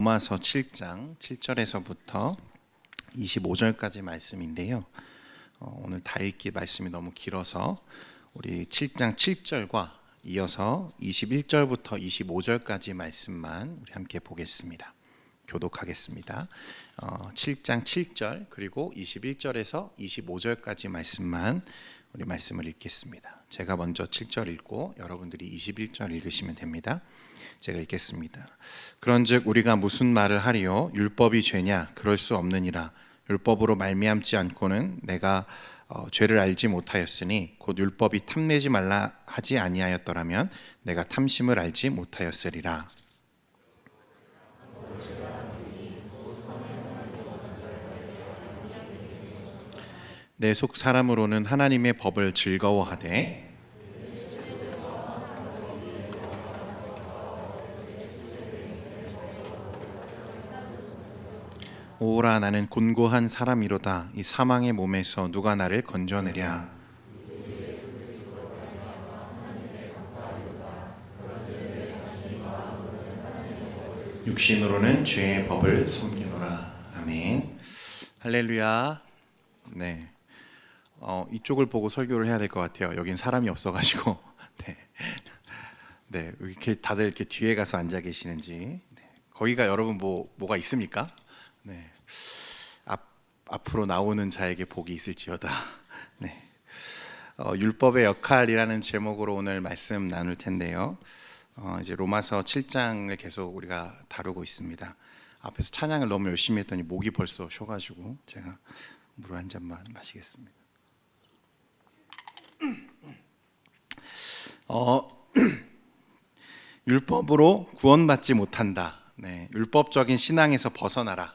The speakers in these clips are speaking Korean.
로마서 7장 7절에서부터 25절까지 말씀인데요. 오늘 다 읽기 말씀이 너무 길어서 우리 7장 7절과 이어서 21절부터 25절까지 말씀만 우리 함께 보겠습니다. 교독하겠습니다. 7장 7절 그리고 21절에서 25절까지 말씀만 우리 말씀을 읽겠습니다. 제가 먼저 7절 읽고 여러분들이 21절 읽으시면 됩니다. 제가 읽겠습니다. 그런즉 우리가 무슨 말을 하리요? 율법이 죄냐? 그럴 수 없느니라. 율법으로 말미암지 않고는 내가 죄를 알지 못하였으니 곧 율법이 탐내지 말라 하지 아니하였더라면 내가 탐심을 알지 못하였으리라. 내 속 사람으로는 하나님의 법을 즐거워하되 오라 나는 곤고한 사람이로다. 이 사망의 몸에서 누가 나를 건져내랴. 육신으로는 죄의 법을 숨기노라. 아멘. 할렐루야. 네. 이쪽을 보고 설교를 해야 될 것 같아요. 여긴 사람이 없어가지고. 네. 네. 이렇게 다들 이렇게 뒤에 가서 앉아 계시는지. 네. 거기가 여러분 뭐가 있습니까? 네. 앞으로 나오는 자에게 복이 있을지어다. 네. 율법의 역할이라는 제목으로 오늘 말씀 나눌 텐데요. 이제 로마서 7장을 계속 우리가 다루고 있습니다. 앞에서 찬양을 너무 열심히 했더니 목이 벌써 쉬어가지고 제가 물 한 잔만 마시겠습니다. 율법으로 구원받지 못한다. 네. 율법적인 신앙에서 벗어나라.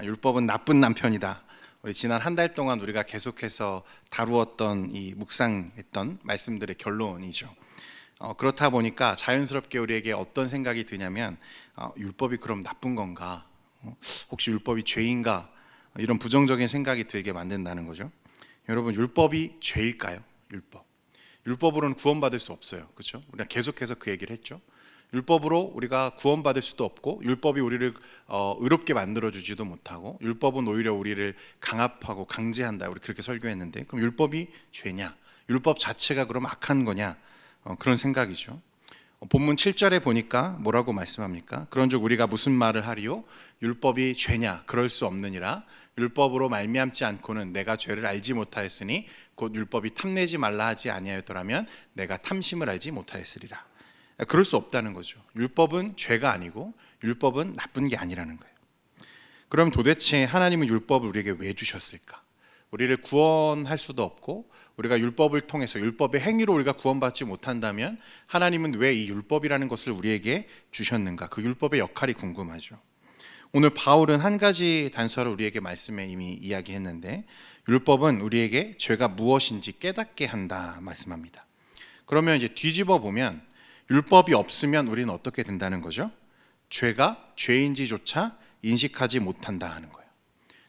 율법은 나쁜 남편이다. 우리 지난 한 달 동안 우리가 계속해서 다루었던 이 묵상했던 말씀들의 결론이죠. 그렇다 보니까 자연스럽게 우리에게 어떤 생각이 드냐면 율법이 그럼 나쁜 건가? 혹시 율법이 죄인가? 이런 부정적인 생각이 들게 만든다는 거죠. 여러분, 율법이 죄일까요? 율법으로는 구원받을 수 없어요. 그렇죠? 우리가 계속해서 그 얘기를 했죠. 율법으로 우리가 구원받을 수도 없고, 율법이 우리를 의롭게 만들어주지도 못하고, 율법은 오히려 우리를 강압하고 강제한다. 우리 그렇게 설교했는데, 그럼 율법이 죄냐? 율법 자체가 그럼 악한 거냐? 그런 생각이죠. 본문 7절에 보니까 뭐라고 말씀합니까? 그런즉 우리가 무슨 말을 하리요? 율법이 죄냐? 그럴 수 없느니라. 율법으로 말미암지 않고는 내가 죄를 알지 못하였으니 곧 율법이 탐내지 말라 하지 아니하였더라면 내가 탐심을 알지 못하였으리라. 그럴 수 없다는 거죠. 율법은 죄가 아니고 율법은 나쁜 게 아니라는 거예요. 그럼 도대체 하나님은 율법을 우리에게 왜 주셨을까? 우리를 구원할 수도 없고 우리가 율법을 통해서 율법의 행위로 우리가 구원받지 못한다면 하나님은 왜 이 율법이라는 것을 우리에게 주셨는가? 그 율법의 역할이 궁금하죠. 오늘 바울은 한 가지 단서를 우리에게 말씀에 이미 이야기했는데, 율법은 우리에게 죄가 무엇인지 깨닫게 한다 말씀합니다. 그러면 이제 뒤집어 보면 율법이 없으면 우리는 어떻게 된다는 거죠? 죄가 죄인지조차 인식하지 못한다 하는 거예요.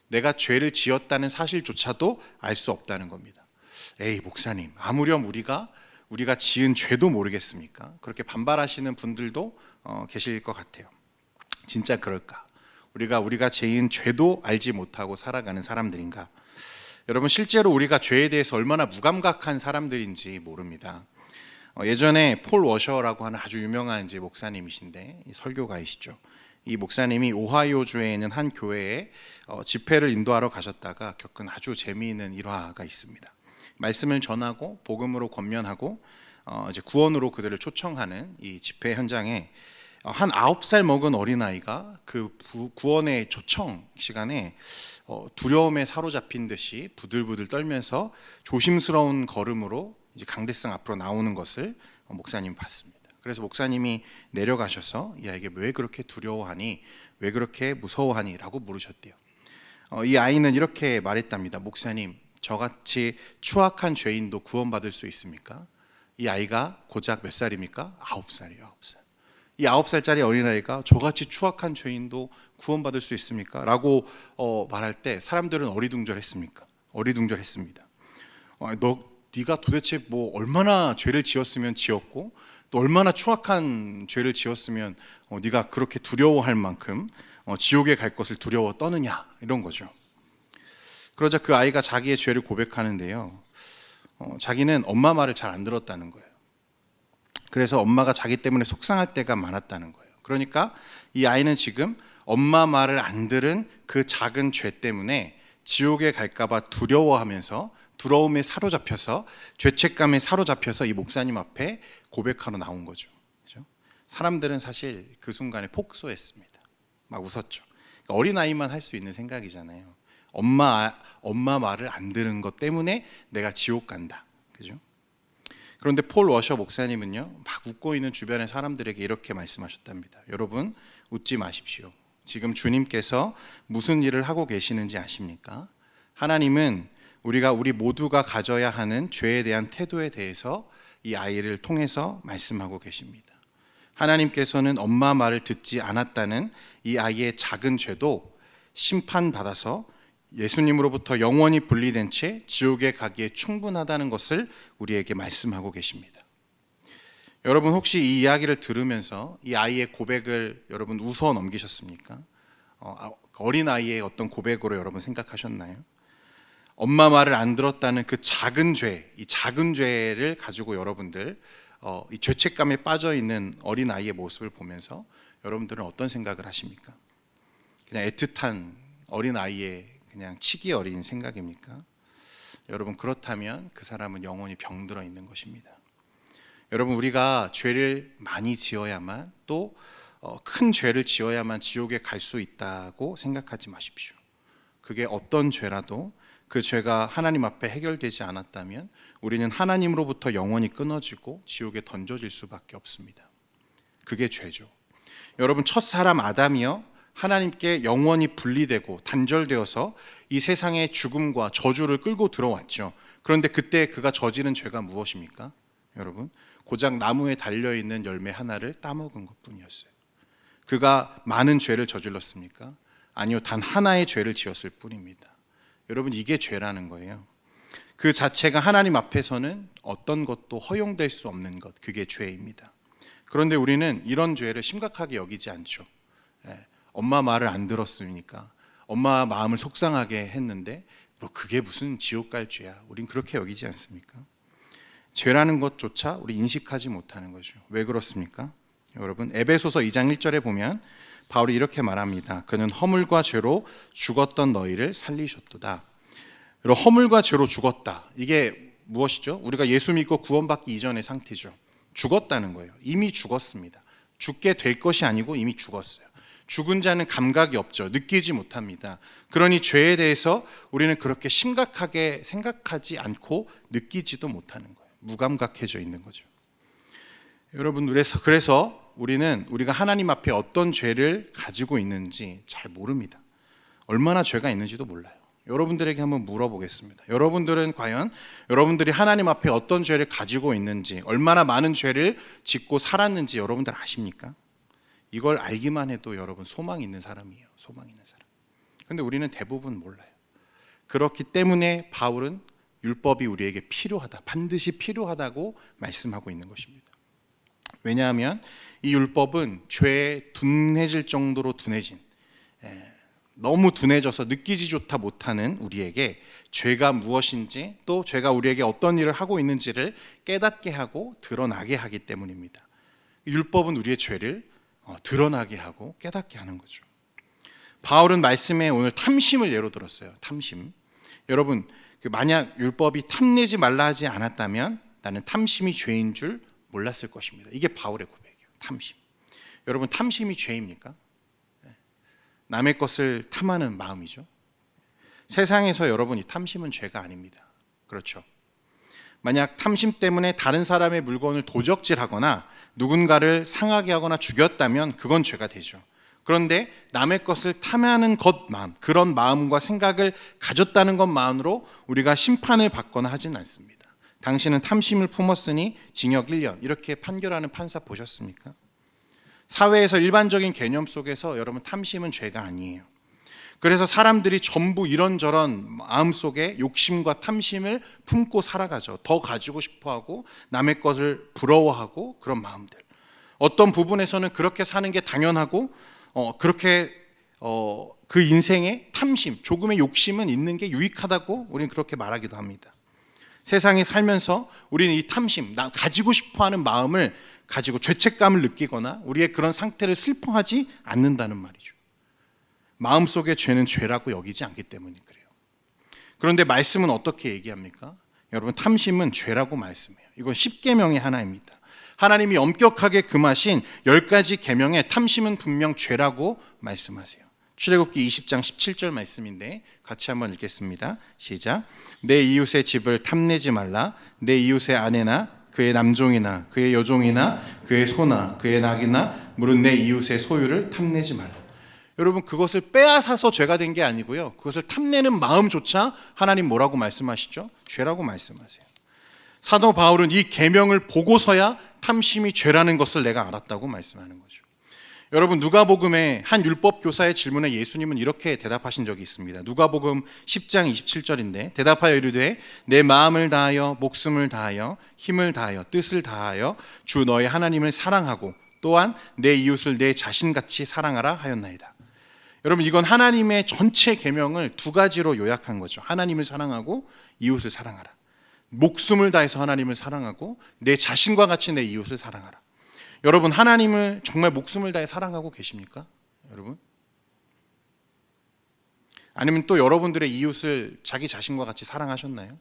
내가 죄를 지었다는 사실조차도 알 수 없다는 겁니다. 에이 목사님, 아무렴 우리가 지은 죄도 모르겠습니까? 그렇게 반발하시는 분들도 계실 것 같아요. 진짜 그럴까? 우리가 지은 죄도 알지 못하고 살아가는 사람들인가? 여러분, 실제로 우리가 죄에 대해서 얼마나 무감각한 사람들인지 모릅니다. 예전에 폴 워셔라고 하는 아주 유명한 이제 목사님이신데 설교가이시죠. 이 목사님이 오하이오주에 있는 한 교회에 집회를 인도하러 가셨다가 겪은 아주 재미있는 일화가 있습니다. 말씀을 전하고 복음으로 권면하고 이제 구원으로 그들을 초청하는 이 집회 현장에 한 9살 먹은 어린아이가 그 구원의 초청 시간에 두려움에 사로잡힌 듯이 부들부들 떨면서 조심스러운 걸음으로 이제 강대상 앞으로 나오는 것을 목사님 봤습니다. 그래서 목사님이 내려가셔서 이 아이에게 왜 그렇게 두려워하니? 왜 그렇게 무서워하니? 라고 물으셨대요. 이 아이는 이렇게 말했답니다. 목사님, 저같이 추악한 죄인도 구원받을 수 있습니까? 이 아이가 고작 몇 살입니까? 9살이에요. 9살. 이 9살짜리 어린아이가 저같이 추악한 죄인도 구원받을 수 있습니까? 라고 말할 때 사람들은 어리둥절했습니다. 네가 도대체 뭐 얼마나 죄를 지었으면 지었고 또 얼마나 추악한 죄를 지었으면 네가 그렇게 두려워할 만큼 지옥에 갈 것을 두려워 떠느냐, 이런 거죠. 그러자 그 아이가 자기의 죄를 고백하는데요, 자기는 엄마 말을 잘 안 들었다는 거예요. 그래서 엄마가 자기 때문에 속상할 때가 많았다는 거예요. 그러니까 이 아이는 지금 엄마 말을 안 들은 그 작은 죄 때문에 지옥에 갈까봐 두려워하면서, 두려움에 사로잡혀서, 죄책감에 사로잡혀서 이 목사님 앞에 고백하러 나온 거죠. 그렇죠? 사람들은 사실 그 순간에 폭소했습니다. 막 웃었죠. 어린아이만 할 수 있는 생각이잖아요. 엄마 말을 안 들은 것 때문에 내가 지옥 간다. 그죠? 그런데 폴 워셔 목사님은요, 막 웃고 있는 주변의 사람들에게 이렇게 말씀하셨답니다. 여러분, 웃지 마십시오. 지금 주님께서 무슨 일을 하고 계시는지 아십니까? 하나님은 우리 모두가 가져야 하는 죄에 대한 태도에 대해서 이 아이를 통해서 말씀하고 계십니다. 하나님께서는 엄마 말을 듣지 않았다는 이 아이의 작은 죄도 심판받아서 예수님으로부터 영원히 분리된 채 지옥에 가기에 충분하다는 것을 우리에게 말씀하고 계십니다. 여러분, 혹시 이 이야기를 들으면서 이 아이의 고백을 여러분 웃어 넘기셨습니까? 어린아이의 어떤 고백으로 여러분 생각하셨나요? 엄마 말을 안 들었다는 그 작은 죄, 이 작은 죄를 가지고 여러분들 이 죄책감에 빠져 있는 어린아이의 모습을 보면서 여러분들은 어떤 생각을 하십니까? 그냥 애틋한 어린아이의 그냥 치기 어린 생각입니까? 여러분, 그렇다면 그 사람은 영원히 병들어 있는 것입니다. 여러분, 우리가 죄를 많이 지어야만, 또 큰 죄를 지어야만 지옥에 갈 수 있다고 생각하지 마십시오. 그게 어떤 죄라도 그 죄가 하나님 앞에 해결되지 않았다면 우리는 하나님으로부터 영원히 끊어지고 지옥에 던져질 수밖에 없습니다. 그게 죄죠. 여러분, 첫 사람 아담이요, 하나님께 영원히 분리되고 단절되어서 이 세상의 죽음과 저주를 끌고 들어왔죠. 그런데 그때 그가 저지른 죄가 무엇입니까? 여러분, 고작 나무에 달려있는 열매 하나를 따먹은 것뿐이었어요. 그가 많은 죄를 저질렀습니까? 아니요, 단 하나의 죄를 지었을 뿐입니다. 여러분, 이게 죄라는 거예요. 그 자체가 하나님 앞에서는 어떤 것도 허용될 수 없는 것, 그게 죄입니다. 그런데 우리는 이런 죄를 심각하게 여기지 않죠. 엄마 말을 안 들었으니까, 엄마 마음을 속상하게 했는데 뭐 그게 무슨 지옥 갈 죄야, 우린 그렇게 여기지 않습니까? 죄라는 것조차 우리 인식하지 못하는 거죠. 왜 그렇습니까? 여러분, 에베소서 2장 1절에 보면 바울이 이렇게 말합니다. 그는 허물과 죄로 죽었던 너희를 살리셨도다. 여러분, 허물과 죄로 죽었다, 이게 무엇이죠? 우리가 예수 믿고 구원받기 이전의 상태죠. 죽었다는 거예요. 이미 죽었습니다. 죽게 될 것이 아니고 이미 죽었어요. 죽은 자는 감각이 없죠. 느끼지 못합니다. 그러니 죄에 대해서 우리는 그렇게 심각하게 생각하지 않고 느끼지도 못하는 거예요. 무감각해져 있는 거죠. 여러분, 그래서 우리가 하나님 앞에 어떤 죄를 가지고 있는지 잘 모릅니다. 얼마나 죄가 있는지도 몰라요. 여러분들에게 한번 물어보겠습니다. 여러분들은 과연 여러분들이 하나님 앞에 어떤 죄를 가지고 있는지, 얼마나 많은 죄를 짓고 살았는지 여러분들 아십니까? 이걸 알기만 해도 여러분 소망 있는 사람이에요. 소망 있는 사람. 그런데 우리는 대부분 몰라요. 그렇기 때문에 바울은 율법이 우리에게 필요하다, 반드시 필요하다고 말씀하고 있는 것입니다. 왜냐하면 이 율법은 죄에 둔해질 정도로 둔해진, 너무 둔해져서 느끼지조차 못하는 우리에게 죄가 무엇인지, 또 죄가 우리에게 어떤 일을 하고 있는지를 깨닫게 하고 드러나게 하기 때문입니다. 율법은 우리의 죄를 드러나게 하고 깨닫게 하는 거죠. 바울은 말씀에 오늘 탐심을 예로 들었어요. 탐심. 여러분, 만약 율법이 탐내지 말라 하지 않았다면 나는 탐심이 죄인 줄 몰랐을 것입니다. 이게 바울의 고백이에요. 탐심. 여러분, 탐심이 죄입니까? 남의 것을 탐하는 마음이죠. 세상에서 여러분, 이 탐심은 죄가 아닙니다. 그렇죠? 만약 탐심 때문에 다른 사람의 물건을 도적질하거나 누군가를 상하게 하거나 죽였다면 그건 죄가 되죠. 그런데 남의 것을 탐하는 마음, 그런 마음과 생각을 가졌다는 것만으로 우리가 심판을 받거나 하진 않습니다. 당신은 탐심을 품었으니 징역 1년, 이렇게 판결하는 판사 보셨습니까? 사회에서 일반적인 개념 속에서 여러분, 탐심은 죄가 아니에요. 그래서 사람들이 전부 이런저런 마음속에 욕심과 탐심을 품고 살아가죠. 더 가지고 싶어하고 남의 것을 부러워하고, 그런 마음들. 어떤 부분에서는 그렇게 사는 게 당연하고 그렇게 그 인생에 탐심, 조금의 욕심은 있는 게 유익하다고 우리는 그렇게 말하기도 합니다. 세상에 살면서 우리는 이 탐심, 나 가지고 싶어하는 마음을 가지고 죄책감을 느끼거나 우리의 그런 상태를 슬퍼하지 않는다는 말이죠. 마음속의 죄는 죄라고 여기지 않기 때문이 그래요. 그런데 말씀은 어떻게 얘기합니까? 여러분, 탐심은 죄라고 말씀해요. 이건 10계명의 하나입니다. 하나님이 엄격하게 금하신 10가지 계명에 탐심은 분명 죄라고 말씀하세요. 출애굽기 20장 17절 말씀인데 같이 한번 읽겠습니다. 시작. 내 이웃의 집을 탐내지 말라. 내 이웃의 아내나 그의 남종이나 그의 여종이나 그의 소나 그의 낙이나 무릇 내 이웃의 소유를 탐내지 말라. 여러분, 그것을 빼앗아서 죄가 된 게 아니고요, 그것을 탐내는 마음조차 하나님 뭐라고 말씀하시죠? 죄라고 말씀하세요. 사도 바울은 이 계명을 보고서야 탐심이 죄라는 것을 내가 알았다고 말씀하는 거죠. 여러분, 누가복음의 한 율법 교사의 질문에 예수님은 이렇게 대답하신 적이 있습니다. 누가복음 10장 27절인데 대답하여 이르되 내 마음을 다하여 목숨을 다하여 힘을 다하여 뜻을 다하여 주 너의 하나님을 사랑하고 또한 내 이웃을 내 자신같이 사랑하라 하였나이다. 여러분, 이건 하나님의 전체 계명을 두 가지로 요약한 거죠. 하나님을 사랑하고 이웃을 사랑하라. 목숨을 다해서 하나님을 사랑하고 내 자신과 같이 내 이웃을 사랑하라. 여러분, 하나님을 정말 목숨을 다해 사랑하고 계십니까? 여러분? 아니면 또 여러분들의 이웃을 자기 자신과 같이 사랑하셨나요?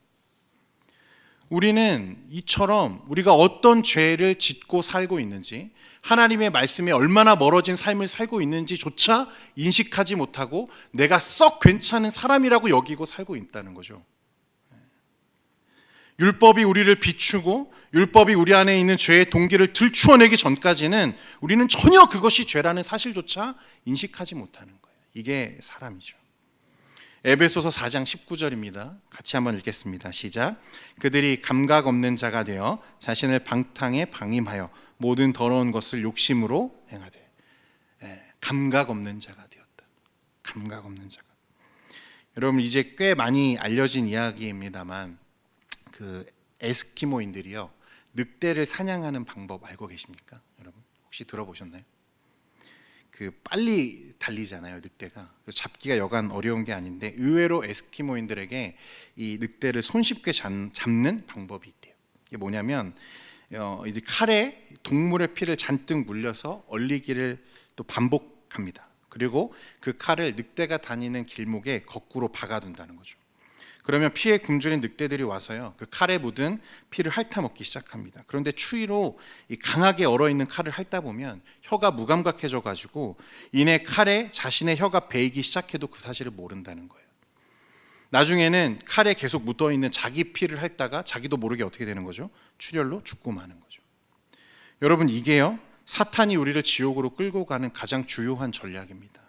우리는 이처럼 우리가 어떤 죄를 짓고 살고 있는지, 하나님의 말씀에 얼마나 멀어진 삶을 살고 있는지조차 인식하지 못하고 내가 썩 괜찮은 사람이라고 여기고 살고 있다는 거죠. 율법이 우리를 비추고 율법이 우리 안에 있는 죄의 동기를 들추어내기 전까지는 우리는 전혀 그것이 죄라는 사실조차 인식하지 못하는 거예요. 이게 사람이죠. 에베소서 4장 19절입니다. 같이 한번 읽겠습니다. 시작. 그들이 감각 없는 자가 되어 자신을 방탕에 방임하여 모든 더러운 것을 욕심으로 행하되. 감각 없는 자가 되었다. 감각 없는 자가. 여러분, 이제 꽤 많이 알려진 이야기입니다만 그 에스키모인들이요, 늑대를 사냥하는 방법 알고 계십니까? 여러분, 혹시 들어보셨나요? 그 빨리 달리잖아요, 늑대가. 잡기가 여간 어려운 게 아닌데 의외로 에스키모인들에게 이 늑대를 손쉽게 잡는 방법이 있대요. 이게 뭐냐면 이 칼에 동물의 피를 잔뜩 물려서 얼리기를 또 반복합니다. 그리고 그 칼을 늑대가 다니는 길목에 거꾸로 박아둔다는 거죠. 그러면 피에 굶주린 늑대들이 와서요, 그 칼에 묻은 피를 핥아먹기 시작합니다. 그런데 추위로 이 강하게 얼어있는 칼을 핥다 보면 혀가 무감각해져 가지고 이내 칼에 자신의 혀가 베이기 시작해도 그 사실을 모른다는 거예요. 나중에는 칼에 계속 묻어있는 자기 피를 핥다가 자기도 모르게 어떻게 되는 거죠? 출혈로 죽고 마는 거죠. 여러분, 이게요, 사탄이 우리를 지옥으로 끌고 가는 가장 주요한 전략입니다.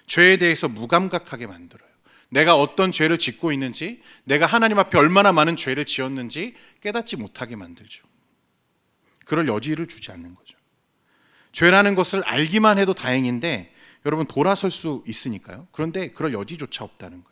죄에 대해서 무감각하게 만들어요. 내가 어떤 죄를 짓고 있는지, 내가 하나님 앞에 얼마나 많은 죄를 지었는지 깨닫지 못하게 만들죠. 그럴 여지를 주지 않는 거죠. 죄라는 것을 알기만 해도 다행인데 여러분, 돌아설 수 있으니까요. 그런데 그럴 여지조차 없다는 거예요.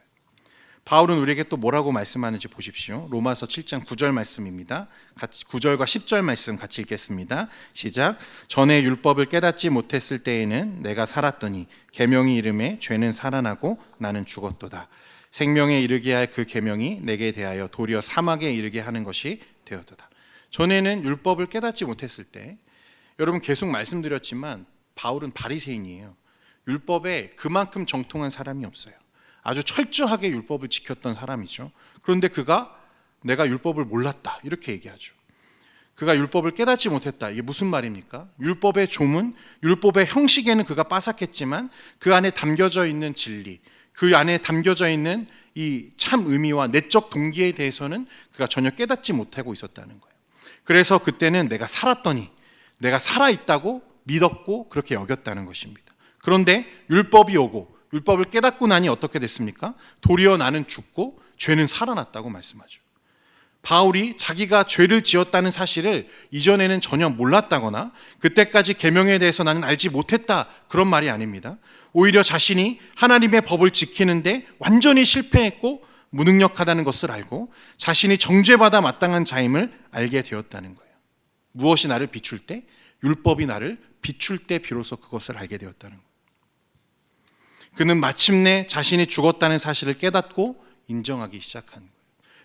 바울은 우리에게 또 뭐라고 말씀하는지 보십시오. 로마서 7장 9절 말씀입니다. 9절과 10절 말씀 같이 읽겠습니다. 시작. 전에 율법을 깨닫지 못했을 때에는 내가 살았더니 계명이 이름에 죄는 살아나고 나는 죽었도다. 생명에 이르게 할 그 계명이 내게 대하여 도리어 사막에 이르게 하는 것이 되었도다. 전에는 율법을 깨닫지 못했을 때, 여러분 계속 말씀드렸지만 바울은 바리새인이에요. 율법에 그만큼 정통한 사람이 없어요. 아주 철저하게 율법을 지켰던 사람이죠. 그런데 그가 내가 율법을 몰랐다 이렇게 얘기하죠. 그가 율법을 깨닫지 못했다. 이게 무슨 말입니까? 율법의 조문, 율법의 형식에는 그가 빠삭했지만 그 안에 담겨져 있는 진리, 그 안에 담겨져 있는 이 참 의미와 내적 동기에 대해서는 그가 전혀 깨닫지 못하고 있었다는 거예요. 그래서 그때는 내가 살았더니, 내가 살아있다고 믿었고 그렇게 여겼다는 것입니다. 그런데 율법이 오고 율법을 깨닫고 나니 어떻게 됐습니까? 도리어 나는 죽고 죄는 살아났다고 말씀하죠. 바울이 자기가 죄를 지었다는 사실을 이전에는 전혀 몰랐다거나 그때까지 계명에 대해서 나는 알지 못했다, 그런 말이 아닙니다. 오히려 자신이 하나님의 법을 지키는데 완전히 실패했고 무능력하다는 것을 알고 자신이 정죄받아 마땅한 자임을 알게 되었다는 거예요. 무엇이 나를 비출 때? 율법이 나를 비출 때 비로소 그것을 알게 되었다는 거예요. 그는 마침내 자신이 죽었다는 사실을 깨닫고 인정하기 시작한 거예요.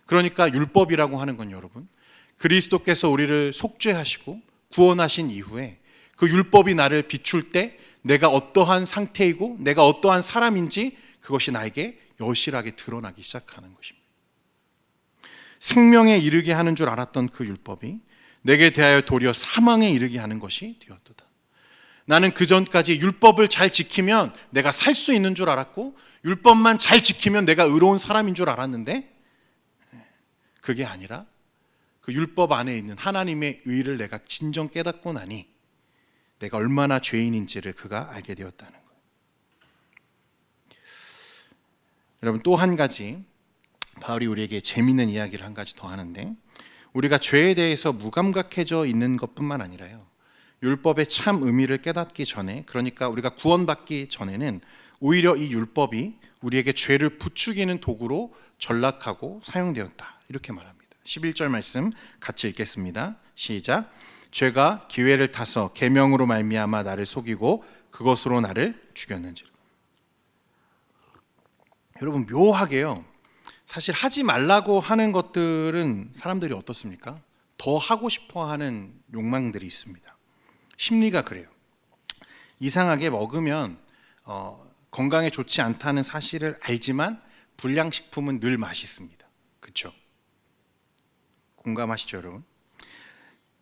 그러니까 율법이라고 하는 건 여러분, 그리스도께서 우리를 속죄하시고 구원하신 이후에 그 율법이 나를 비출 때 내가 어떠한 상태이고 내가 어떠한 사람인지 그것이 나에게 여실하게 드러나기 시작하는 것입니다. 생명에 이르게 하는 줄 알았던 그 율법이 내게 대하여 도리어 사망에 이르게 하는 것이 되었도다. 나는 그전까지 율법을 잘 지키면 내가 살 수 있는 줄 알았고 율법만 잘 지키면 내가 의로운 사람인 줄 알았는데 그게 아니라 그 율법 안에 있는 하나님의 의를 내가 진정 깨닫고 나니 내가 얼마나 죄인인지를 그가 알게 되었다는 거예요. 여러분, 또 한 가지 바울이 우리에게 재미있는 이야기를 한 가지 더 하는데, 우리가 죄에 대해서 무감각해져 있는 것뿐만 아니라요, 율법의 참 의미를 깨닫기 전에, 그러니까 우리가 구원받기 전에는 오히려 이 율법이 우리에게 죄를 부추기는 도구로 전락하고 사용되었다, 이렇게 말합니다. 11절 말씀 같이 읽겠습니다. 시작. 죄가 기회를 타서 계명으로 말미암아 나를 속이고 그것으로 나를 죽였는지라. 여러분, 묘하게요, 사실 하지 말라고 하는 것들은 사람들이 어떻습니까? 더 하고 싶어 하는 욕망들이 있습니다. 심리가 그래요. 이상하게 먹으면 건강에 좋지 않다는 사실을 알지만 불량식품은 늘 맛있습니다. 그렇죠? 공감하시죠, 여러분?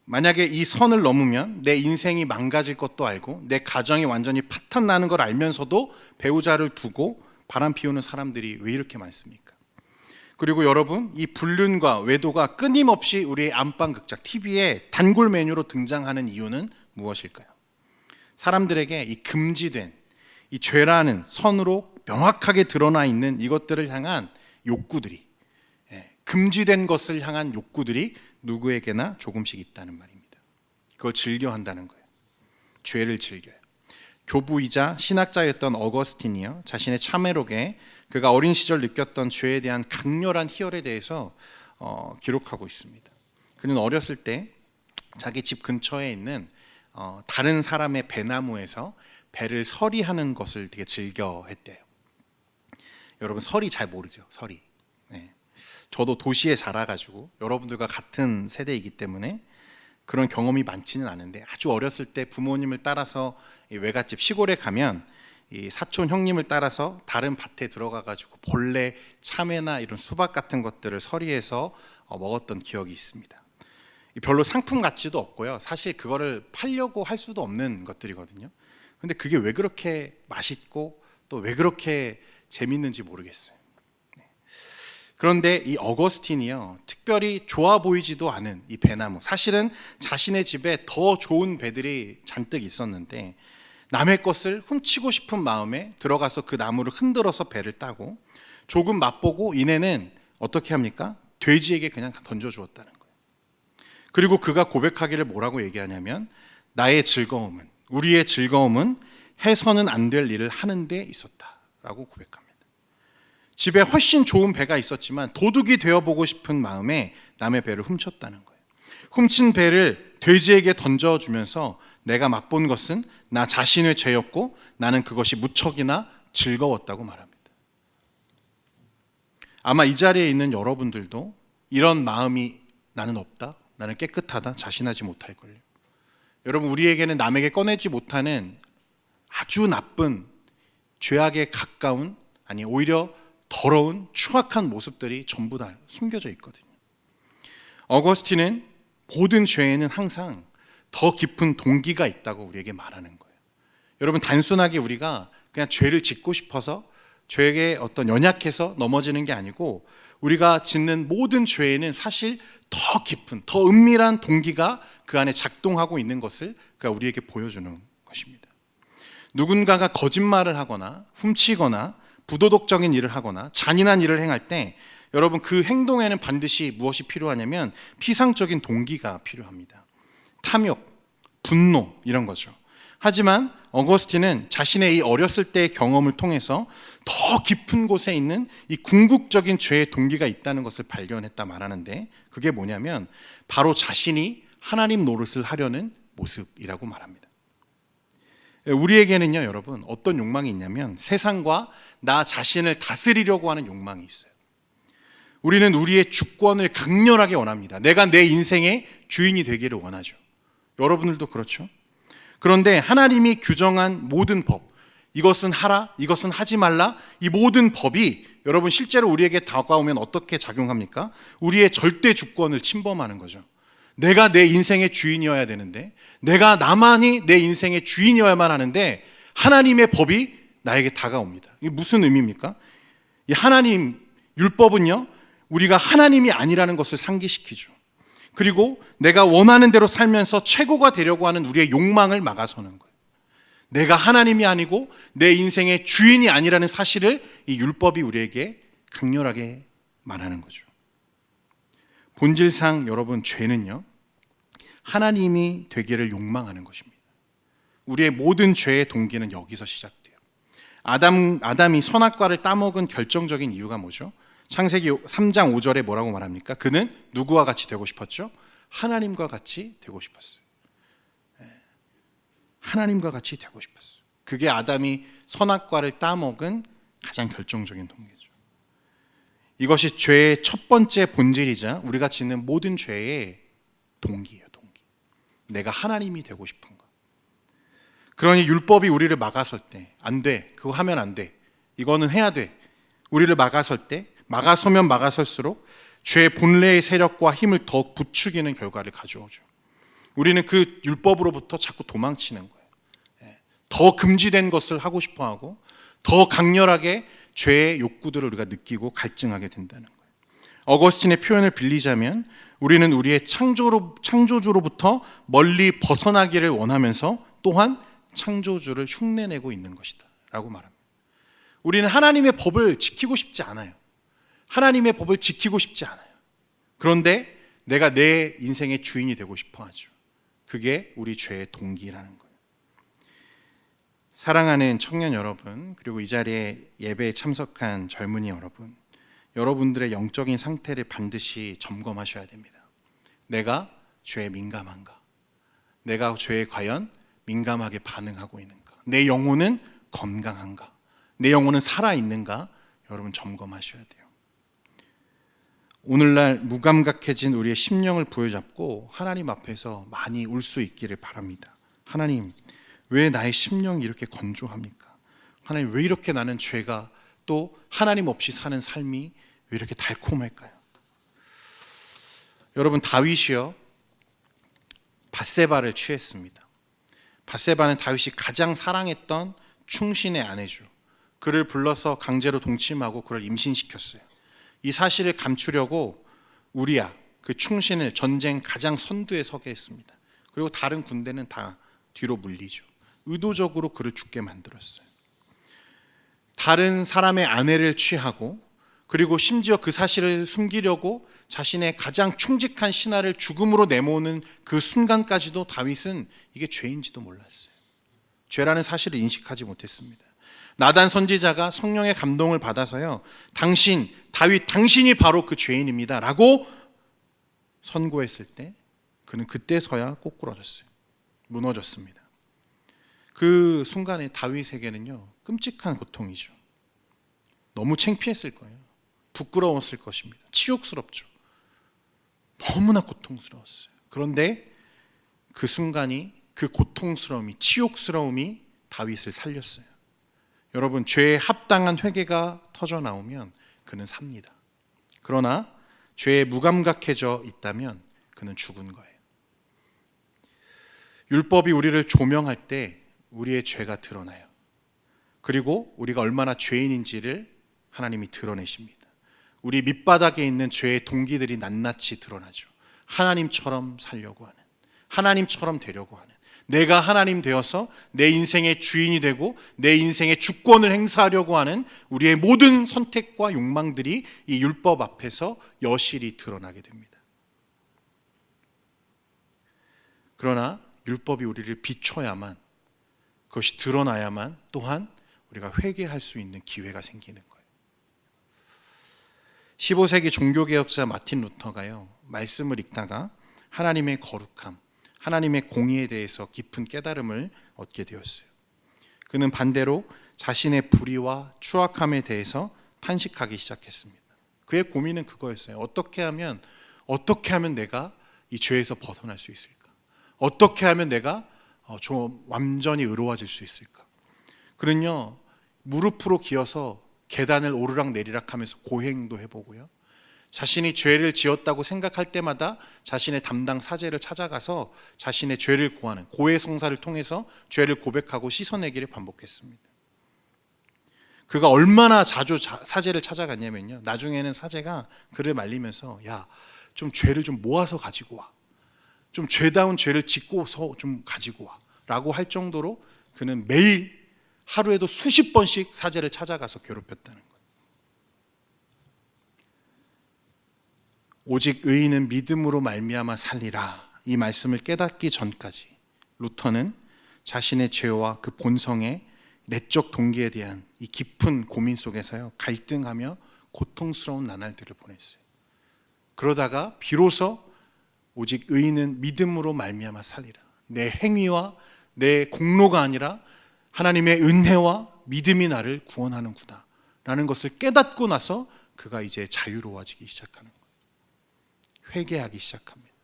만약에 이 선을 넘으면 내 인생이 망가질 것도 알고 내 가정이 완전히 파탄 나는 걸 알면서도 배우자를 두고 바람 피우는 사람들이 왜 이렇게 많습니까? 그리고 여러분, 이 불륜과 외도가 끊임없이 우리의 안방극장, TV에 단골 메뉴로 등장하는 이유는 무엇일까요? 사람들에게 이 금지된 이 죄라는 선으로 명확하게 드러나 있는 이것들을 향한 욕구들이, 금지된 것을 향한 욕구들이 누구에게나 조금씩 있다는 말입니다. 그걸 즐겨한다는 거예요. 죄를 즐겨요. 교부이자 신학자였던 어거스틴이요, 자신의 참회록에 그가 어린 시절 느꼈던 죄에 대한 강렬한 희열에 대해서 기록하고 있습니다. 그는 어렸을 때 자기 집 근처에 있는 다른 사람의 배나무에서 배를 서리하는 것을 되게 즐겨했대요. 여러분, 서리 잘 모르죠? 서리. 네. 저도 도시에 자라가지고 여러분들과 같은 세대이기 때문에 그런 경험이 많지는 않은데, 아주 어렸을 때 부모님을 따라서 외갓집 시골에 가면 이 사촌 형님을 따라서 다른 밭에 들어가가지고 벌레, 참외나 이런 수박 같은 것들을 서리해서 먹었던 기억이 있습니다. 별로 상품 가치도 없고요, 사실 그거를 팔려고 할 수도 없는 것들이거든요. 근데 그게 왜 그렇게 맛있고 또 왜 그렇게 재밌는지 모르겠어요. 그런데 이 어거스틴이요, 특별히 좋아 보이지도 않은 이 배나무, 사실은 자신의 집에 더 좋은 배들이 잔뜩 있었는데 남의 것을 훔치고 싶은 마음에 들어가서 그 나무를 흔들어서 배를 따고 조금 맛보고 이내는 어떻게 합니까? 돼지에게 그냥 던져 주었다는 거예요. 그리고 그가 고백하기를 뭐라고 얘기하냐면, 나의 즐거움은, 우리의 즐거움은 해서는 안 될 일을 하는 데 있었다라고 고백합니다. 집에 훨씬 좋은 배가 있었지만 도둑이 되어보고 싶은 마음에 남의 배를 훔쳤다는 거예요. 훔친 배를 돼지에게 던져주면서 내가 맛본 것은 나 자신의 죄였고 나는 그것이 무척이나 즐거웠다고 말합니다. 아마 이 자리에 있는 여러분들도 이런 마음이 나는 없다, 나는 깨끗하다 자신하지 못할걸요. 여러분, 우리에게는 남에게 꺼내지 못하는 아주 나쁜, 죄악에 가까운, 아니 오히려 더러운 추악한 모습들이 전부 다 숨겨져 있거든요. 어거스틴은 모든 죄에는 항상 더 깊은 동기가 있다고 우리에게 말하는 거예요. 여러분, 단순하게 우리가 그냥 죄를 짓고 싶어서 죄에 어떤 연약해서 넘어지는 게 아니고, 우리가 짓는 모든 죄에는 사실 더 깊은, 더 은밀한 동기가 그 안에 작동하고 있는 것을 그가 우리에게 보여주는 것입니다. 누군가가 거짓말을 하거나 훔치거나 부도덕적인 일을 하거나 잔인한 일을 행할 때 여러분, 그 행동에는 반드시 무엇이 필요하냐면 피상적인 동기가 필요합니다. 탐욕, 분노, 이런 거죠. 하지만 어거스틴은 자신의 이 어렸을 때의 경험을 통해서 더 깊은 곳에 있는 이 궁극적인 죄의 동기가 있다는 것을 발견했다 말하는데, 그게 뭐냐면 바로 자신이 하나님 노릇을 하려는 모습이라고 말합니다. 우리에게는요, 여러분, 어떤 욕망이 있냐면 세상과 나 자신을 다스리려고 하는 욕망이 있어요. 우리는 우리의 주권을 강렬하게 원합니다. 내가 내 인생의 주인이 되기를 원하죠. 여러분들도 그렇죠? 그런데 하나님이 규정한 모든 법, 이것은 하라, 이것은 하지 말라, 이 모든 법이 여러분 실제로 우리에게 다가오면 어떻게 작용합니까? 우리의 절대 주권을 침범하는 거죠. 내가 내 인생의 주인이어야 되는데, 내가 나만이 내 인생의 주인이어야만 하는데 하나님의 법이 나에게 다가옵니다. 이게 무슨 의미입니까? 이 하나님 율법은요, 우리가 하나님이 아니라는 것을 상기시키죠. 그리고 내가 원하는 대로 살면서 최고가 되려고 하는 우리의 욕망을 막아서는 거예요. 내가 하나님이 아니고 내 인생의 주인이 아니라는 사실을 이 율법이 우리에게 강렬하게 말하는 거죠. 본질상 여러분, 죄는요, 하나님이 되기를 욕망하는 것입니다. 우리의 모든 죄의 동기는 여기서 시작돼요. 아담이 선악과를 따먹은 결정적인 이유가 뭐죠? 창세기 3장 5절에 뭐라고 말합니까? 그는 누구와 같이 되고 싶었죠? 하나님과 같이 되고 싶었어요. 하나님과 같이 되고 싶었어요. 그게 아담이 선악과를 따먹은 가장 결정적인 동기죠. 이것이 죄의 첫 번째 본질이자 우리가 짓는 모든 죄의 동기예요. 동기. 내가 하나님이 되고 싶은 것. 그러니 율법이 우리를 막아설 때 안 돼, 그거 하면 안 돼, 이거는 해야 돼, 우리를 막아설 때 막아서면 막아설수록 죄의 본래의 세력과 힘을 더 부추기는 결과를 가져오죠. 우리는 그 율법으로부터 자꾸 도망치는 거예요. 더 금지된 것을 하고 싶어하고 더 강렬하게 죄의 욕구들을 우리가 느끼고 갈증하게 된다는 거예요. 어거스틴의 표현을 빌리자면 우리는 우리의 창조주로부터 멀리 벗어나기를 원하면서 또한 창조주를 흉내내고 있는 것이다 라고 말합니다. 우리는 하나님의 법을 지키고 싶지 않아요. 하나님의 법을 지키고 싶지 않아요. 그런데 내가 내 인생의 주인이 되고 싶어 하죠. 그게 우리 죄의 동기라는 거예요. 사랑하는 청년 여러분, 그리고 이 자리에 예배에 참석한 젊은이 여러분, 여러분들의 영적인 상태를 반드시 점검하셔야 됩니다. 내가 죄에 민감한가? 내가 죄에 과연 민감하게 반응하고 있는가? 내 영혼은 건강한가? 내 영혼은 살아있는가? 여러분 점검하셔야 돼요. 오늘날 무감각해진 우리의 심령을 부여잡고 하나님 앞에서 많이 울 수 있기를 바랍니다. 하나님, 왜 나의 심령이 이렇게 건조합니까? 하나님, 왜 이렇게 나는 죄가, 또 하나님 없이 사는 삶이 왜 이렇게 달콤할까요? 여러분, 다윗이요, 밧세바를 취했습니다. 밧세바는 다윗이 가장 사랑했던 충신의 아내죠. 그를 불러서 강제로 동침하고 그를 임신시켰어요. 이 사실을 감추려고 우리야, 그 충신을 전쟁 가장 선두에 서게 했습니다. 그리고 다른 군대는 다 뒤로 물리죠. 의도적으로 그를 죽게 만들었어요. 다른 사람의 아내를 취하고, 그리고 심지어 그 사실을 숨기려고 자신의 가장 충직한 신하를 죽음으로 내모는 그 순간까지도 다윗은 이게 죄인지도 몰랐어요. 죄라는 사실을 인식하지 못했습니다. 나단 선지자가 성령의 감동을 받아서요, 다윗 당신이 바로 그 죄인입니다 라고 선고했을 때 그는 그때서야 꼬꾸라졌어요. 무너졌습니다. 그 순간에 다윗에게는요, 끔찍한 고통이죠. 너무 창피했을 거예요. 부끄러웠을 것입니다. 치욕스럽죠. 너무나 고통스러웠어요. 그런데 그 순간이, 그 고통스러움이, 치욕스러움이 다윗을 살렸어요. 여러분, 죄에 합당한 회개가 터져 나오면 그는 삽니다. 그러나 죄에 무감각해져 있다면 그는 죽은 거예요. 율법이 우리를 조명할 때 우리의 죄가 드러나요. 그리고 우리가 얼마나 죄인인지를 하나님이 드러내십니다. 우리 밑바닥에 있는 죄의 동기들이 낱낱이 드러나죠. 하나님처럼 살려고 하는, 하나님처럼 되려고 하는, 내가 하나님 되어서 내 인생의 주인이 되고 내 인생의 주권을 행사하려고 하는 우리의 모든 선택과 욕망들이 이 율법 앞에서 여실히 드러나게 됩니다. 그러나 율법이 우리를 비춰야만, 그것이 드러나야만 또한 우리가 회개할 수 있는 기회가 생기는 거예요. 15세기 종교개혁자 마틴 루터가요, 말씀을 읽다가 하나님의 거룩함, 하나님의 공의에 대해서 깊은 깨달음을 얻게 되었어요. 그는 반대로 자신의 불의와 추악함에 대해서 탄식하기 시작했습니다. 그의 고민은 그거였어요. 어떻게 하면 내가 이 죄에서 벗어날 수 있을까? 어떻게 하면 내가 좀 완전히 의로워질 수 있을까? 그는요, 무릎으로 기어서 계단을 오르락 내리락 하면서 고행도 해보고요, 자신이 죄를 지었다고 생각할 때마다 자신의 담당 사제를 찾아가서 자신의 죄를 고하는 고해성사를 통해서 죄를 고백하고 씻어내기를 반복했습니다. 그가 얼마나 자주 사제를 찾아갔냐면요, 나중에는 사제가 그를 말리면서 야, 좀 죄를 좀 모아서 가지고 와, 좀 죄다운 죄를 짓고서 좀 가지고 와 라고 할 정도로 그는 매일 하루에도 수십 번씩 사제를 찾아가서 괴롭혔다는 거예요. 오직 의인은 믿음으로 말미암아 살리라, 이 말씀을 깨닫기 전까지 루터는 자신의 죄와 그 본성의 내적 동기에 대한 이 깊은 고민 속에서요, 갈등하며 고통스러운 나날들을 보냈어요. 그러다가 비로소 오직 의인은 믿음으로 말미암아 살리라, 내 행위와 내 공로가 아니라 하나님의 은혜와 믿음이 나를 구원하는구나 라는 것을 깨닫고 나서 그가 이제 자유로워지기 시작하는 거예요. 회개하기 시작합니다.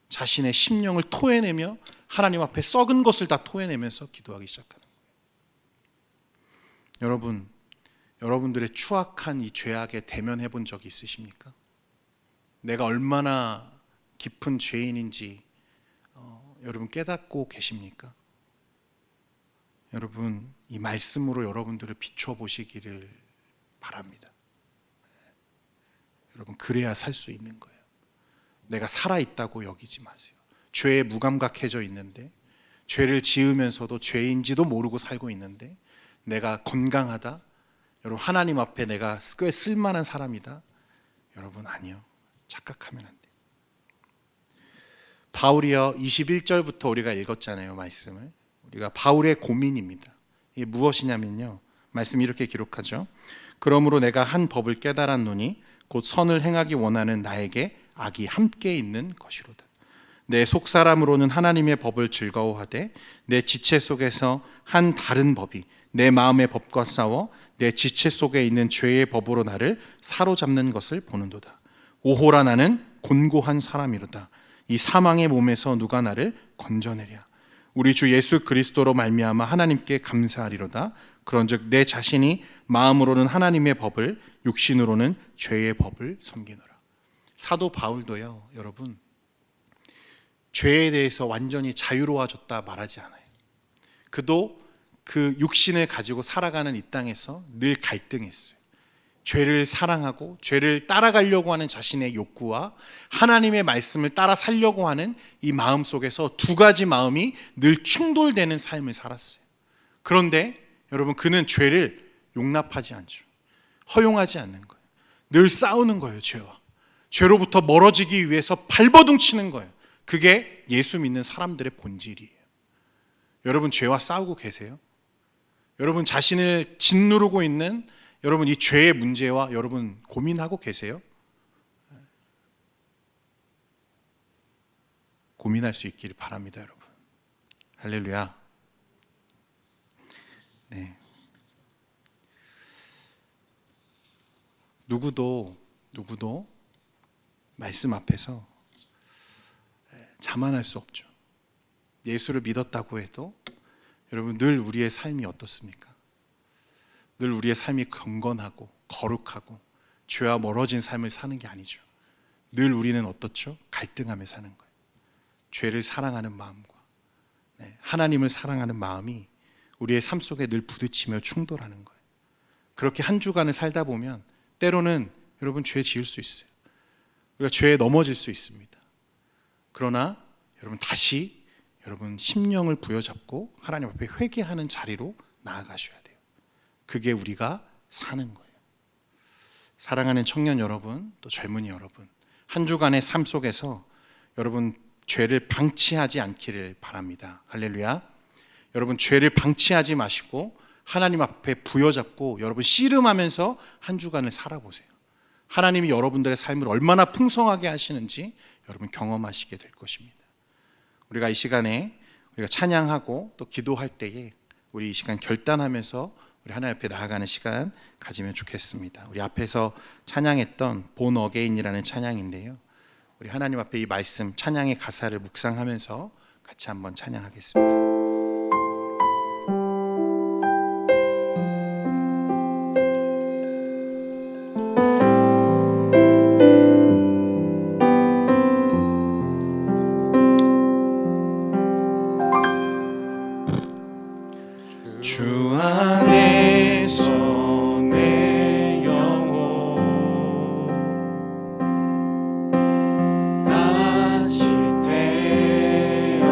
자신의 심령을 토해내며 하나님 앞에 썩은 것을 다 토해내면서 기도하기 시작하는 거예요. 여러분들의 추악한 이 죄악에 대면해 본 적이 있으십니까? 내가 얼마나 깊은 죄인인지 여러분 깨닫고 계십니까? 여러분, 이 말씀으로 여러분들을 비춰 보시기를 바랍니다. 여러분, 그래야 살 수 있는 거예요. 내가 살아있다고 여기지 마세요. 죄에 무감각해져 있는데, 죄를 지으면서도 죄인지도 모르고 살고 있는데 내가 건강하다, 여러분 하나님 앞에 내가 꽤 쓸만한 사람이다, 여러분 아니요, 착각하면 안 돼요. 바울이요, 21절부터 우리가 읽었잖아요. 말씀을 우리가 바울의 고민입니다. 이게 무엇이냐면요, 말씀이 이렇게 기록하죠. 그러므로 내가 한 법을 깨달았노니 곧 선을 행하기 원하는 나에게 악이 함께 있는 것이로다. 내 속사람으로는 하나님의 법을 즐거워하되 내 지체 속에서 한 다른 법이 내 마음의 법과 싸워 내 지체 속에 있는 죄의 법으로 나를 사로잡는 것을 보는도다. 오호라, 나는 곤고한 사람이로다. 이 사망의 몸에서 누가 나를 건져내랴. 우리 주 예수 그리스도로 말미암아 하나님께 감사하리로다. 그런즉 내 자신이 마음으로는 하나님의 법을, 육신으로는 죄의 법을 섬기노라. 사도 바울도요, 여러분, 죄에 대해서 완전히 자유로워졌다 말하지 않아요. 그도 그 육신을 가지고 살아가는 이 땅에서 늘 갈등했어요. 죄를 사랑하고 죄를 따라가려고 하는 자신의 욕구와 하나님의 말씀을 따라 살려고 하는 이 마음 속에서 두 가지 마음이 늘 충돌되는 삶을 살았어요. 그런데 여러분, 그는 죄를 용납하지 않죠. 허용하지 않는 거예요. 늘 싸우는 거예요. 죄로부터 멀어지기 위해서 발버둥 치는 거예요. 그게 예수 믿는 사람들의 본질이에요. 여러분, 죄와 싸우고 계세요? 여러분, 자신을 짓누르고 있는 여러분 이 죄의 문제와 여러분 고민하고 계세요? 고민할 수 있기를 바랍니다, 여러분. 할렐루야. 네. 누구도 말씀 앞에서 자만할 수 없죠. 예수를 믿었다고 해도 여러분, 늘 우리의 삶이 어떻습니까? 늘 우리의 삶이 경건하고 거룩하고 죄와 멀어진 삶을 사는 게 아니죠. 늘 우리는 어떻죠? 갈등하며 사는 거예요. 죄를 사랑하는 마음과 하나님을 사랑하는 마음이 우리의 삶 속에 늘 부딪히며 충돌하는 거예요. 그렇게 한 주간을 살다 보면 때로는 여러분 죄 지을 수 있어요. 우리가 죄에 넘어질 수 있습니다. 그러나 여러분, 다시 여러분 심령을 부여잡고 하나님 앞에 회개하는 자리로 나아가셔야 돼요. 그게 우리가 사는 거예요. 사랑하는 청년 여러분, 또 젊은이 여러분, 한 주간의 삶 속에서 여러분 죄를 방치하지 않기를 바랍니다. 할렐루야. 여러분, 죄를 방치하지 마시고 하나님 앞에 부여잡고 여러분 씨름하면서 한 주간을 살아보세요. 하나님이 여러분들의 삶을 얼마나 풍성하게 하시는지 여러분 경험하시게 될 것입니다. 우리가 이 시간에 우리가 찬양하고 또 기도할 때에 우리 이 시간 결단하면서 우리 하나님 앞에 나아가는 시간 가지면 좋겠습니다. 우리 앞에서 찬양했던 본 어게인이라는 찬양인데요, 우리 하나님 앞에 이 말씀 찬양의 가사를 묵상하면서 같이 한번 찬양하겠습니다. 주 안에서 내 영혼 다시 태어나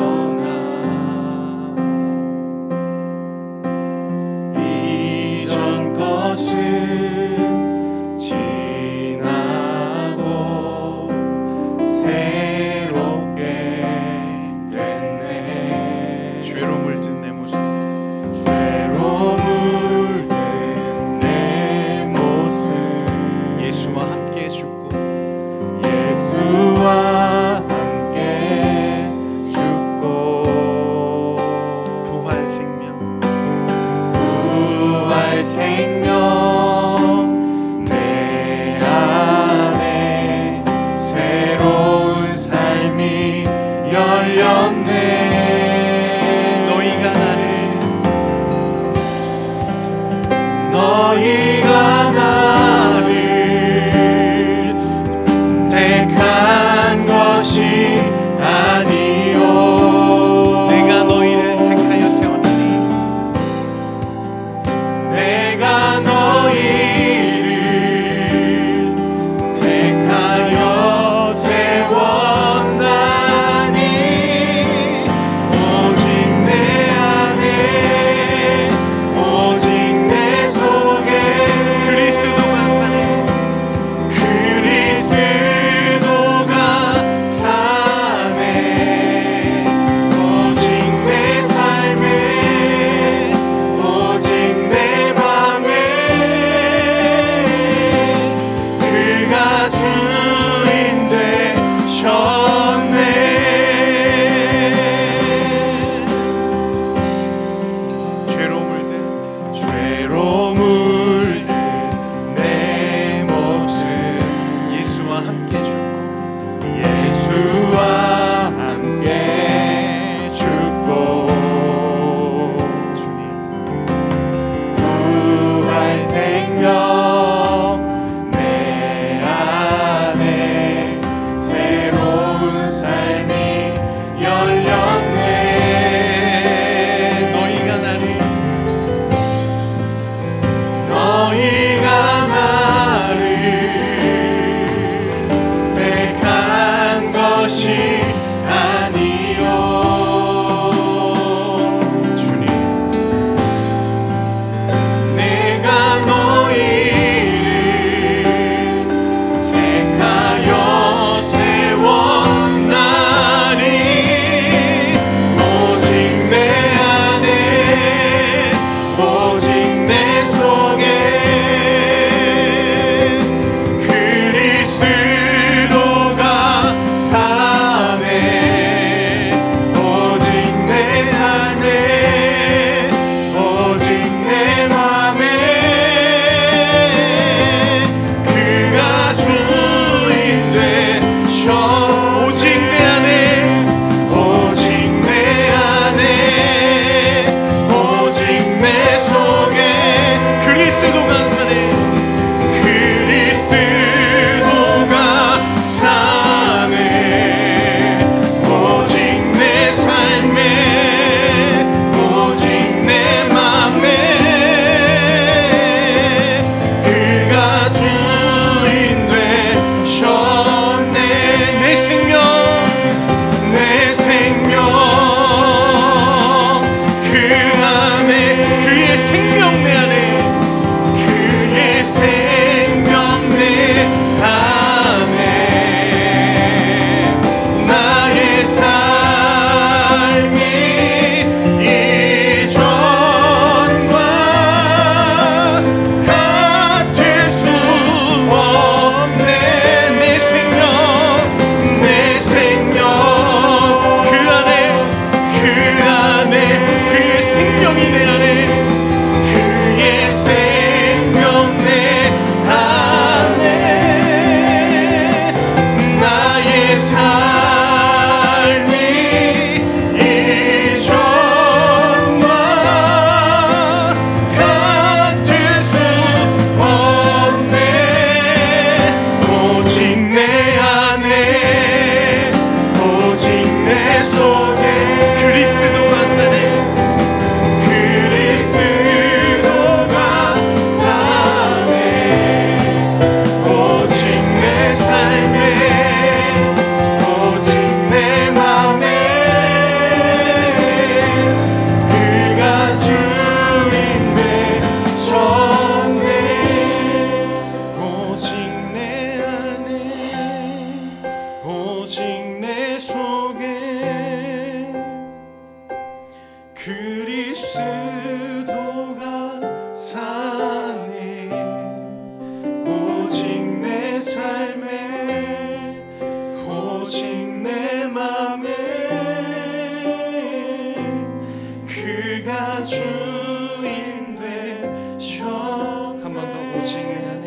오직 내 안에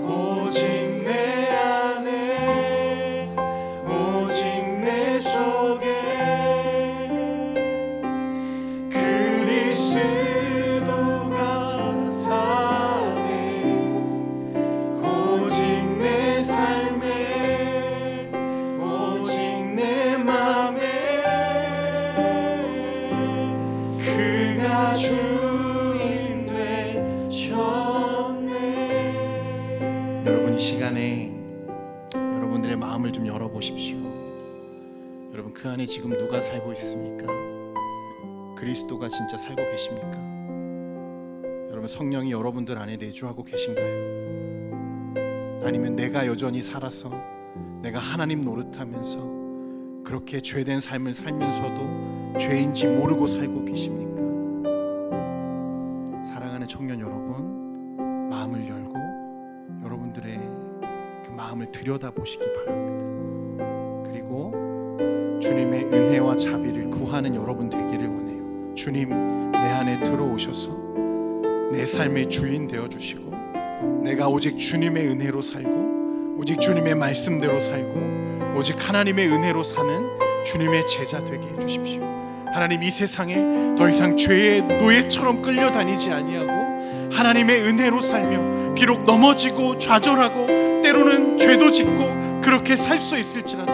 오직 내 안에 오직 내 속에 그리스도가 사네 오직 내 삶에 오직 내 맘에 그가 주인 되셨네. 여러분 이 시간에 여러분들의 마음을 좀 열어보십시오. 여러분 그 안에 지금 누가 살고 있습니까? 그리스도가 진짜 살고 계십니까? 여러분 성령이 여러분들 안에 내주하고 계신가요? 아니면 내가 여전히 살아서 내가 하나님 노릇하면서 그렇게 죄된 삶을 살면서도 죄인지 모르고 살고 계십니까? 사랑하는 청년 여러분, 마음을 열고 여러분들의 그 마음을 들여다보시기 바랍니다. 그리고 주님의 은혜와 자비를 구하는 여러분 되기를 원해요. 주님 내 안에 들어오셔서 내 삶의 주인 되어주시고 내가 오직 주님의 은혜로 살고 오직 주님의 말씀대로 살고 오직 하나님의 은혜로 사는 주님의 제자 되게 해주십시오. 하나님 이 세상에 더 이상 죄의 노예처럼 끌려다니지 아니하고 하나님의 은혜로 살며 비록 넘어지고 좌절하고 때로는 죄도 짓고 그렇게 살 수 있을지라도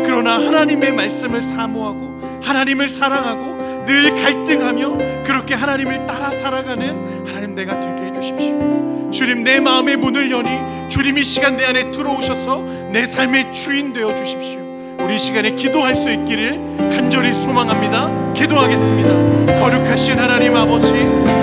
그러나 하나님의 말씀을 사모하고 하나님을 사랑하고 늘 갈등하며 그렇게 하나님을 따라 살아가는 하나님 내가 되게 해주십시오. 주님 내 마음의 문을 여니 주님 이 시간 내 안에 들어오셔서 내 삶의 주인 되어 주십시오. 우리 이 시간에 기도할 수 있기를 간절히 소망합니다. 기도하겠습니다. 거룩하신 하나님 아버지,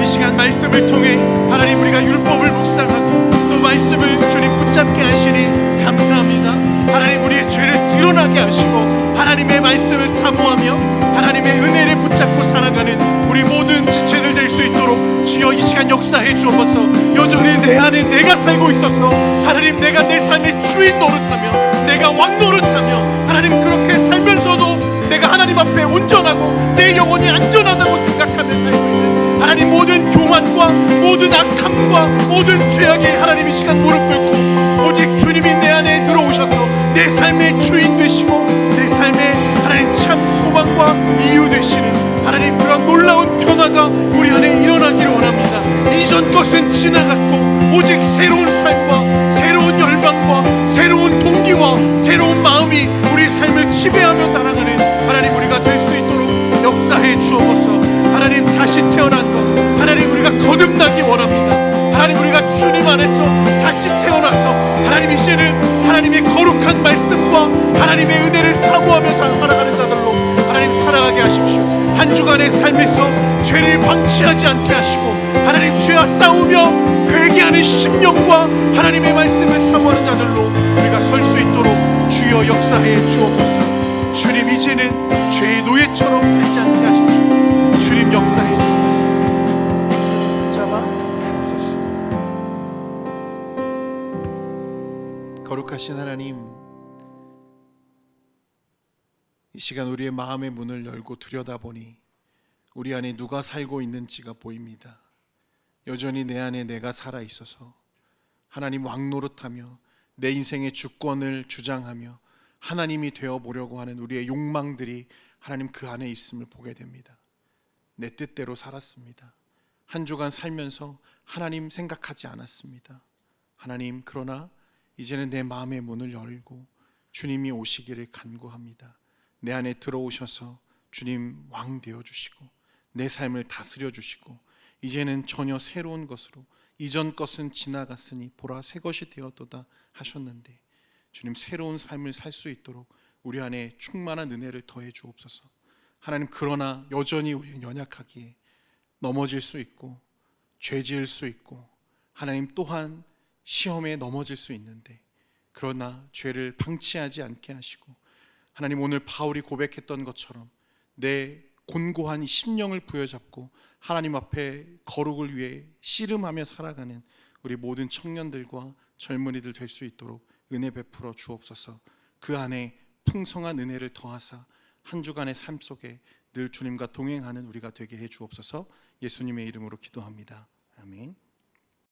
이 시간 말씀을 통해 하나님 우리가 율법을 묵상하고 또 말씀을 주님 붙잡게 하시니 감사합니다. 하나님 우리의 죄를 드러나게 하시고 하나님의 말씀을 사모하며 하나님의 은혜를 붙잡고 살아가는 우리 모든 지체들 될 수 있도록 주여 이 시간 역사해 주옵소서. 여전히 내 안에 내가 살고 있어서 하나님 내가 내 삶의 주인 노릇하며 내가 왕 노릇하며 하나님 그렇게 살면서도 내가 하나님 앞에 온전하고 내 영혼이 안전하다고 생각하며 살고 있는 하나님 모든 교만과 모든 악함과 모든 죄악에 하나님 이 시간 무릎 꿇고 오직 주님이 내 안에 들어오셔서 내 삶의 주인 되시고 내 삶의 하나님 참 소망과 이유 되시는 하나님 그런 놀라운 변화가 우리 안에 일어나기를 원합니다. 이전 것은 지나갔고 오직 새로운 삶과 새로운 열망과 새로운 동기와 새로운 마음이 우리 삶을 지배하며 따라가는 하나님 우리가 될 수 있도록 역사해 주옵소서. 하나님 다시 태어난 것 하나님 우리가 거듭나기 원합니다. 하나님 우리가 주님 안에서 다시 태어나서 하나님 이제는 하나님의 거룩한 말씀과 하나님의 은혜를 사모하며 살아가는 자들로 하나님 살아가게 하십시오. 한 주간의 삶에서 죄를 방치하지 않게 하시고 하나님 죄와 싸우며 회개하는 심령과 하나님의 말씀을 사모하는 자들로 우리가 설 수 있도록 주여 역사해 주옵소서. 주님 이제는 죄의 노예처럼 살지 않게 하십시오. 주님 역사해 주옵소서. 붙잡아 주옵소서. 거룩하신 하나님, 이 시간 우리의 마음의 문을 열고 들여다보니 우리 안에 누가 살고 있는지가 보입니다. 여전히 내 안에 내가 살아있어서 하나님 왕노릇하며 내 인생의 주권을 주장하며 하나님이 되어보려고 하는 우리의 욕망들이 하나님 그 안에 있음을 보게 됩니다. 내 뜻대로 살았습니다. 한 주간 살면서 하나님 생각하지 않았습니다. 하나님 그러나 이제는 내 마음의 문을 열고 주님이 오시기를 간구합니다. 내 안에 들어오셔서 주님 왕 되어주시고 내 삶을 다스려 주시고 이제는 전혀 새로운 것으로 이전 것은 지나갔으니 보라 새 것이 되었도다 하셨는데 주님 새로운 삶을 살 수 있도록 우리 안에 충만한 은혜를 더해 주옵소서. 하나님 그러나 여전히 우리는 연약하기에 넘어질 수 있고 죄 지을 수 있고 하나님 또한 시험에 넘어질 수 있는데 그러나 죄를 방치하지 않게 하시고 하나님 오늘 바울이 고백했던 것처럼 내 곤고한 심령을 부여잡고 하나님 앞에 거룩을 위해 씨름하며 살아가는 우리 모든 청년들과 젊은이들 될 수 있도록 은혜 베풀어 주옵소서. 그 안에 풍성한 은혜를 더하사 한 주간의 삶 속에 늘 주님과 동행하는 우리가 되게 해 주옵소서. 예수님의 이름으로 기도합니다. 아멘.